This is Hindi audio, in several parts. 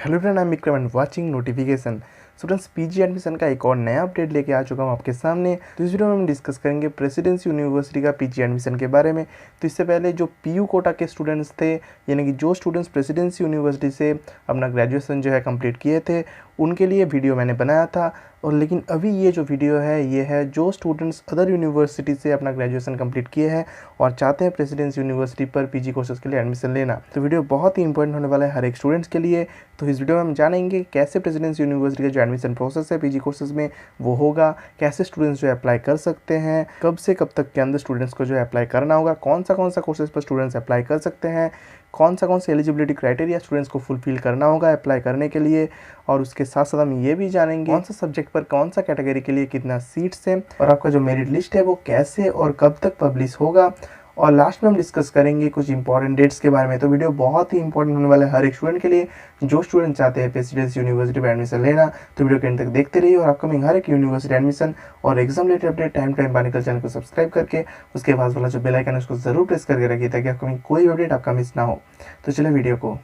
Hello friend, I am Vikram and watching notification. Students, PG admission का एक और नया अपडेट लेके आ चुका हूँ आपके सामने। तो इस वीडियो में हम डिस्कस करेंगे प्रेसिडेंसी यूनिवर्सिटी का पीजी एडमिशन के बारे में। तो इससे पहले जो पीयू कोटा के स्टूडेंट्स थे, यानी कि जो स्टूडेंट्स प्रेसिडेंसी यूनिवर्सिटी से अपना ग्रेजुएशन जो है कंप्लीट किए थे, उनके लिए वीडियो मैंने बनाया था। और लेकिन अभी ये जो वीडियो है ये है जो स्टूडेंट्स अदर यूनिवर्सिटी से अपना ग्रेजुएशन कंप्लीट किए हैं और चाहते हैं प्रेसिडेंसी यूनिवर्सिटी पर पीजी कोर्सेज के लिए एडमिशन लेना। तो वीडियो बहुत ही इंपॉर्टेंट होने वाला है हर एक स्टूडेंट्स के लिए। तो इस वीडियो में हम जानेंगे कैसे प्रेसिडेंसी यूनिवर्सिटी का जो एडमिशन प्रोसेस है पीजी कोर्सेज में वो होगा, कैसे स्टूडेंट्स जो अप्लाई कर सकते हैं, कब से कब तक के अंदर स्टूडेंट्स को जो है अप्लाई करना होगा, कौन सा कोर्सेज पर स्टूडेंट्स अप्लाई कर सकते हैं, कौन से एलिजिबिलिटी क्राइटेरिया स्टूडेंट्स को फुलफिल करना होगा अप्लाई करने के लिए। और उसके साथ साथ हम ये भी जानेंगे कौन सा सब्जेक्ट पर कौन सा कैटेगरी के लिए कितना सीट्स है और आपका जो मेरिट लिस्ट है वो कैसे और कब तक पब्लिश होगा। और लास्ट में हम डिस्कस करेंगे कुछ इंपॉर्टेंट डेट्स के बारे में। तो वीडियो बहुत ही इंपॉर्टेंट होने वाला है हर एक स्टूडेंट के लिए जो स्टूडेंट चाहते हैं प्रेसिडेंसी यूनिवर्सिटी में एडमिशन लेना। तो वीडियो के एंड तक देखते रहिए और अपकमिंग हर एक यूनिवर्सिटी एडमिशन और एग्जाम रिलेटेड अपडेट टाइम पाने के चैनल को सब्सक्राइब करके उसके बाद वाला जो बेल आइकन है उसको जरूर प्रेस करके रखिए ताकि अपकमिंग कोई अपडेट आपका मिस ना हो। तो चलिए वीडियो को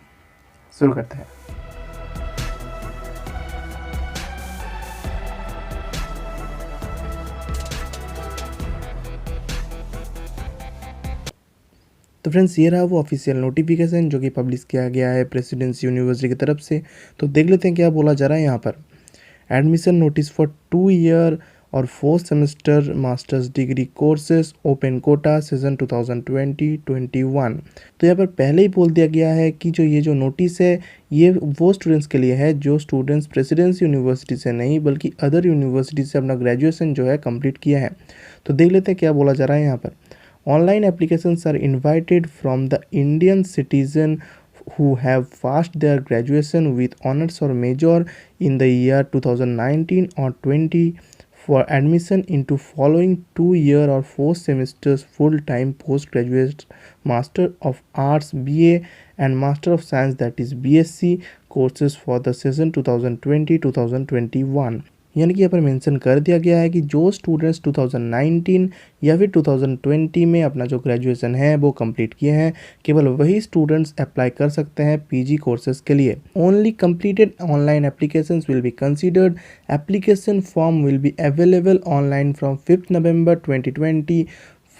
शुरू करते हैं। तो फ्रेंड्स, ये रहा वो ऑफिशियल नोटिफिकेशन जो कि पब्लिश किया गया है प्रेसिडेंसी यूनिवर्सिटी की तरफ से। तो देख लेते हैं क्या बोला जा रहा है यहाँ पर। एडमिशन नोटिस फॉर 2 ईयर और 4 semester masters degree courses open quota season 2020-21। तो यहाँ पर पहले ही बोल दिया गया है कि ये जो नोटिस है ये वो स्टूडेंट्स के लिए है जो स्टूडेंट्स प्रेसिडेंसी यूनिवर्सिटी से नहीं बल्कि अदर यूनिवर्सिटी से अपना ग्रेजुएशन जो है कंप्लीट किया है। तो देख लेते हैं क्या बोला जा रहा है यहाँ पर। Online applications are invited from the Indian citizen who have passed their graduation with honors or major in the year 2019 or 20 for admission into following 2 year or 4 semesters full-time postgraduate Master of Arts BA and Master of Science that is BSc courses for the session 2020-2021। यानी कि यहाँ पर मेंशन कर दिया गया है कि जो स्टूडेंट्स 2019 या फिर 2020 में अपना जो ग्रेजुएशन है वो कंप्लीट किए हैं, केवल वही स्टूडेंट्स अप्लाई कर सकते हैं पीजी कोर्सेज के लिए। Only completed online applications will be considered. Application form will be available online from 5 November 2020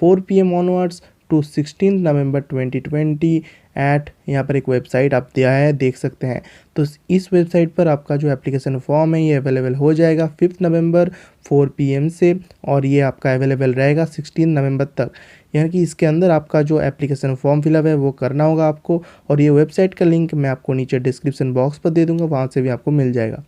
4 PM onwards to 16 November 2020 at यहाँ पर एक वेबसाइट आप दिया है देख सकते हैं। तो इस वेबसाइट पर आपका जो एप्लीकेशन फॉर्म है ये अवेलेबल हो जाएगा 5 नवंबर 4 PM से और ये आपका अवेलेबल रहेगा 16 नवंबर तक। यानी कि इसके अंदर आपका जो एप्लीकेशन फॉर्म फिलअप है वो करना होगा आपको। और ये वेबसाइट का लिंक मैं आपको नीचे डिस्क्रिप्शन बॉक्स पर दे दूँगा, वहाँ से भी आपको मिल जाएगा।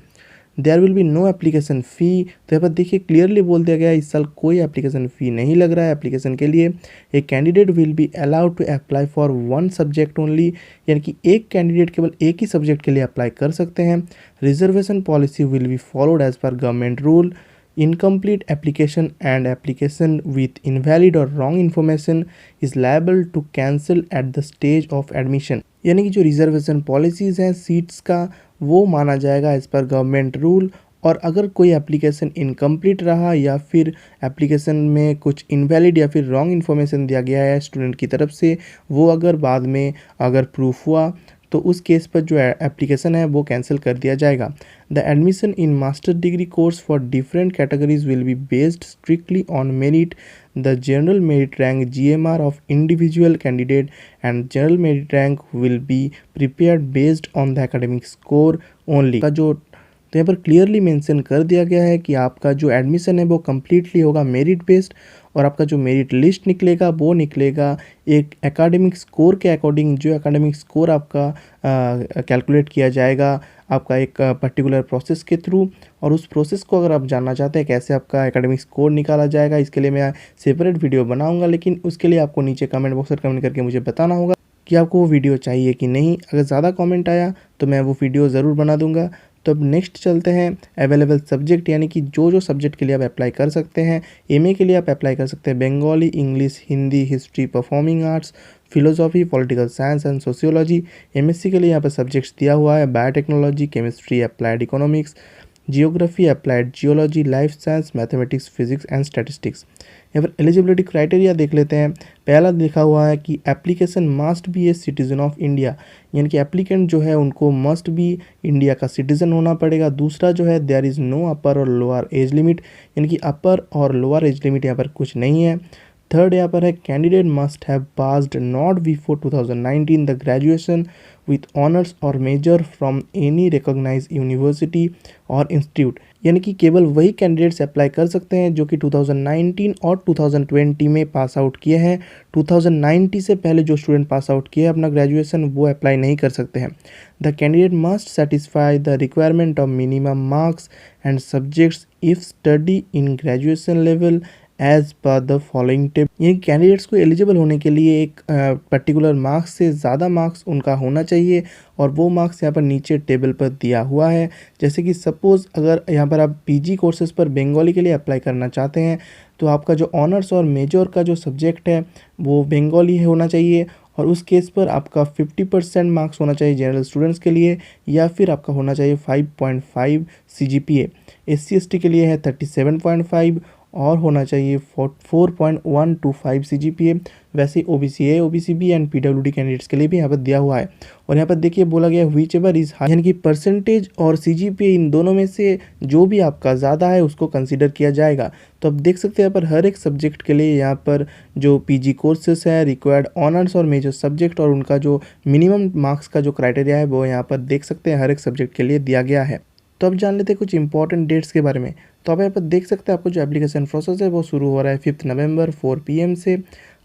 There will be no application fee. तो यहाँ पर देखिए क्लियरली बोल दिया गया है इस साल कोई एप्लीकेशन फ़ी नहीं लग रहा है एप्लीकेशन के लिए। A candidate will be allowed to apply for 1 subject only, यानी कि एक कैंडिडेट केवल एक ही सब्जेक्ट के लिए अप्लाई कर सकते हैं। Reservation policy will be followed as per government rule. Incomplete application and application with invalid or wrong information is liable to cancel at the stage of admission। यानी कि जो रिजर्वेशन पॉलिसीज़ हैं सीट्स का वो माना जाएगा एज पर गवर्नमेंट रूल। और अगर कोई एप्लीकेशन इनकम्प्लीट रहा या फिर एप्लीकेशन में कुछ इनवैलिड या फिर रॉन्ग इन्फॉर्मेशन दिया गया है स्टूडेंट की तरफ से, वो अगर बाद में अगर प्रूफ हुआ तो उस केस पर जो एप्लीकेशन है वो कैंसिल कर दिया जाएगा। The admission in master degree course for different categories will be based strictly on merit. The general merit rank GMR of individual candidate and general merit rank will be prepared based on the academic score only. का जो तो यहाँ पर क्लियरली मेंशन कर दिया गया है कि आपका जो एडमिशन है वो कम्प्लीटली होगा मेरिट बेस्ड और आपका जो मेरिट लिस्ट निकलेगा वो निकलेगा एक एकेडमिक स्कोर के अकॉर्डिंग। जो एकेडमिक स्कोर आपका कैलकुलेट किया जाएगा आपका एक पर्टिकुलर प्रोसेस के थ्रू। और उस प्रोसेस को अगर आप जानना चाहते हैं कैसे आपका एकेडमिक स्कोर निकाला जाएगा, इसके लिए मैं सेपरेट वीडियो बनाऊंगा, लेकिन उसके लिए आपको नीचे कमेंट बॉक्स पर कमेंट करके मुझे बताना होगा कि आपको वो वीडियो चाहिए कि नहीं। अगर ज़्यादा कमेंट आया तो मैं वो वीडियो ज़रूर बना दूंगा। तो अब नेक्स्ट चलते हैं अवेलेबल सब्जेक्ट, यानी कि जो सब्जेक्ट के लिए आप अप्लाई कर सकते हैं। MA के लिए आप अप्लाई कर सकते हैं Bengali, English, Hindi, history, performing arts, philosophy, political science and sociology. MSc के लिए यहाँ पर सब्जेक्ट्स दिया हुआ है biotechnology, chemistry, applied economics, geography, applied geology, life science, mathematics, physics and statistics. यहाँ पर एलिजिबिलिटी क्राइटेरिया देख लेते हैं। पहला लिखा हुआ है कि application must be a citizen of India, यानी कि एप्लीकेंट जो है उनको मस्ट बी इंडिया का सिटीजन होना पड़ेगा। दूसरा जो है देयर इज़ नो अपर और लोअर एज लिमिट, यानी कि अपर और लोअर एज लिमिट यहाँ पर कुछ नहीं है। थर्ड यहाँ पर है candidate must have passed not before 2019 the graduation with honours और major from any recognise university और इंस्टीट्यूट, यानी कि केवल वही कैंडिडेट्स अप्लाई कर सकते हैं जो कि 2019 और 2020 में पास आउट किए हैं। 2090 से पहले जो स्टूडेंट पास आउट किए अपना ग्रेजुएशन वो अप्लाई नहीं कर सकते हैं। The candidate must satisfy the requirement of minimum marks and subjects if study in graduation level as per the following table, ये कैंडिडेट्स को एलिजिबल होने के लिए एक पर्टिकुलर मार्क्स से ज़्यादा मार्क्स उनका होना चाहिए और वो मार्क्स यहाँ पर नीचे टेबल पर दिया हुआ है। जैसे कि सपोज़ अगर यहाँ पर आप पीजी कोर्सेज पर बंगाली के लिए अप्लाई करना चाहते हैं तो आपका जो ऑनर्स और मेजर का जो सब्जेक्ट है वो बंगाली होना चाहिए और उस केस पर आपका 50% मार्क्स होना चाहिए जनरल स्टूडेंट्स के लिए, या फिर आपका होना चाहिए 5.5 CGPA। SC/ST के लिए है 37.5 और होना चाहिए 4.125 CGPA। वैसे OBC A, OBC B and PWD candidates के लिए भी यहाँ पर दिया हुआ है। और यहाँ पर देखिए बोला गया व्हिच एवर इज हाई, यानी कि परसेंटेज और CGPA इन दोनों में से जो भी आपका ज़्यादा है उसको कंसीडर किया जाएगा। तो अब देख सकते हैं यहाँ पर हर एक सब्जेक्ट के लिए यहाँ पर जो PG कोर्सेस है, रिक्वायर्ड ऑनर्स और मेजर सब्जेक्ट और उनका जो मिनिमम मार्क्स का जो क्राइटेरिया है वो यहाँ पर देख सकते हैं हर एक सब्जेक्ट के लिए दिया गया है। तो अब जान लेते हैं कुछ इंपॉर्टेंट डेट्स के बारे में। तो आप यहाँ पर देख सकते हैं आपको जो एप्लीकेशन प्रोसेस है वो शुरू हो रहा है 5 नवंबर 4 PM से,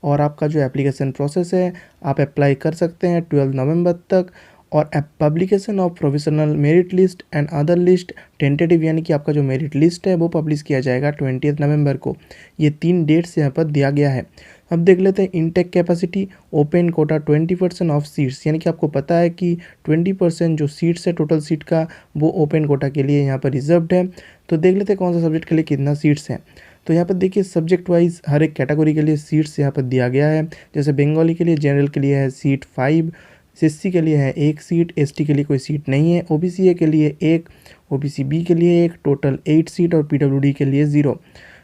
और आपका जो एप्लीकेशन प्रोसेस है आप अप्लाई कर सकते हैं 12 नवंबर तक। और publication of provisional merit list and other list tentative, यानी कि आपका जो मेरिट लिस्ट है वो पब्लिश किया जाएगा 20 नवंबर को। ये 3 डेट्स यहाँ पर दिया गया है। अब देख लेते हैं intake capacity. Open quota 20% of seats, यानी कि आपको पता है कि 20% जो सीट्स है टोटल सीट का वो ओपन कोटा के लिए यहाँ पर रिजर्व्ड है। तो देख लेते हैं कौन सा सब्जेक्ट के लिए कितना सीट्स हैं। तो यहाँ पर देखिए सब्जेक्ट वाइज हर एक कैटेगरी के लिए सीट्स यहाँ पर दिया गया है। जैसे बंगाली के लिए जनरल के लिए है सीट 5, SC के लिए है 1 सीट, ST के लिए कोई सीट नहीं है, OBC A के लिए 1, OBC B के लिए 1, टोटल 8 सीट और PWD के लिए 0।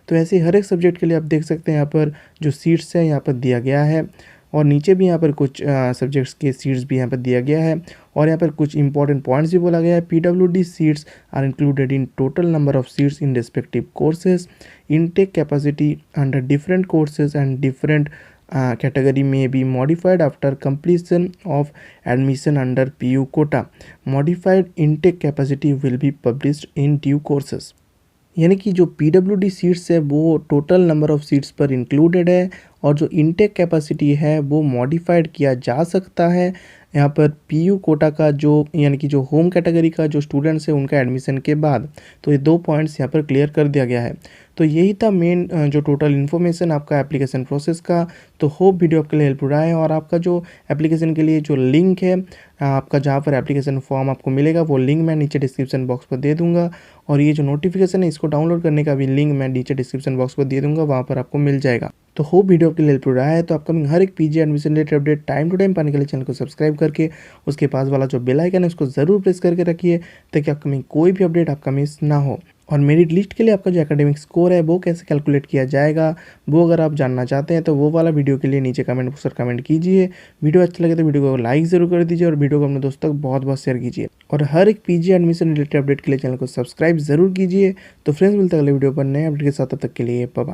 तो ऐसे हर एक सब्जेक्ट के लिए आप देख सकते हैं यहाँ पर जो सीट्स है यहाँ पर दिया गया है और नीचे भी यहाँ पर कुछ सब्जेक्ट्स के सीट्स भी यहाँ पर दिया गया है और यहाँ पर कुछ इंपॉर्टेंट पॉइंट्स भी बोला गया है। PWD seats are included in total number of seats in respective courses. Intake capacity under different courses and different category may be modified after completion of admission under PU quota. Modified intake capacity will be published in due courses. यानी कि जो PWD सीट्स है वो टोटल नंबर ऑफ़ सीट्स पर इंक्लूडेड है और जो इनटेक कैपेसिटी है वो मॉडिफाइड किया जा सकता है यहाँ पर PU कोटा का जो यानी कि जो होम कैटेगरी का जो स्टूडेंट्स है उनका एडमिशन के बाद। तो ये 2 पॉइंट्स यहाँ पर क्लियर कर दिया गया है। तो यही था मेन जो टोटल इन्फॉर्मेशन आपका एप्लीकेशन प्रोसेस का। तो होप वीडियो आपके लिए हेल्पफुल रहा है और आपका जो एप्लीकेशन के लिए जो लिंक है आपका जहाँ पर एप्लीकेशन फॉर्म आपको मिलेगा वो लिंक मैं नीचे डिस्क्रिप्शन बॉक्स पर दे दूँगा और ये जो नोटिफिकेशन है इसको डाउनलोड करने का भी लिंक मैं नीचे डिस्क्रिप्शन बॉक्स पर दे दूँगा, वहाँ पर आपको मिल जाएगा। तो होप वीडियो आपके लिए हेल्पफुल रहा है। तो अपकमिंग हर एक PG admission related update time to time पाने के लिए चैनल को सब्सक्राइब करके उसके पास वाला जो बेल आइकन है उसको ज़रूर प्रेस करके रखिए ताकि अपकमिंग कोई भी अपडेट आपका मिस ना हो। और मेरिट लिस्ट के लिए आपका जो एकेडमिक स्कोर है वो कैसे कैलकुलेट किया जाएगा वो अगर आप जानना चाहते हैं तो वो वाला वीडियो के लिए नीचे कमेंट बॉक्स पर कमेंट कीजिए। वीडियो अच्छा लगे तो वीडियो को लाइक ज़रूर कर दीजिए और वीडियो को अपने दोस्तों तक बहुत बहुत शेयर कीजिए और हर एक PG एडमिशन रिलेटेड अपडेट के लिए चैनल को सब्सक्राइब जरूर कीजिए। तो फ्रेंड्स मिलते हैं अगले वीडियो पर नए अपडेट के साथ, तब तक के लिए बाय बाय।